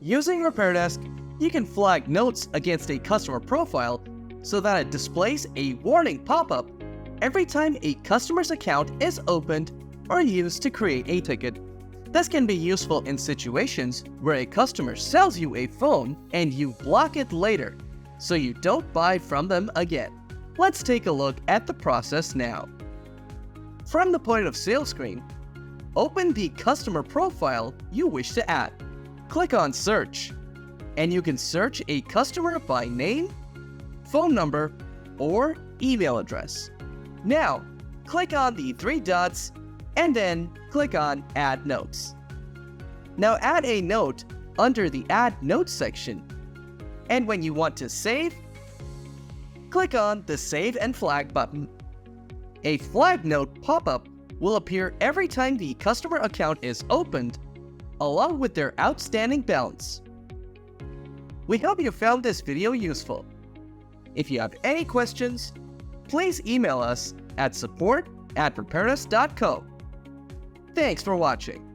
Using RepairDesk, you can flag notes against a customer profile so that it displays a warning pop-up every time a customer's account is opened or used to create a ticket. This can be useful in situations where a customer sells you a phone and you block it later, so you don't buy from them again. Let's take a look at the process now. From the point of sale screen, open the customer profile you wish to add. Click on Search, and you can search a customer by name, phone number, or email address. Now, click on the three dots and then click on Add Notes. Now add a note under the Add Notes section, and when you want to save, click on the Save and Flag button. A flag note pop-up will appear every time the customer account is opened, along with their outstanding balance. We hope you found this video useful. If you have any questions, please email us at support@repairdesk.co. Thanks for watching.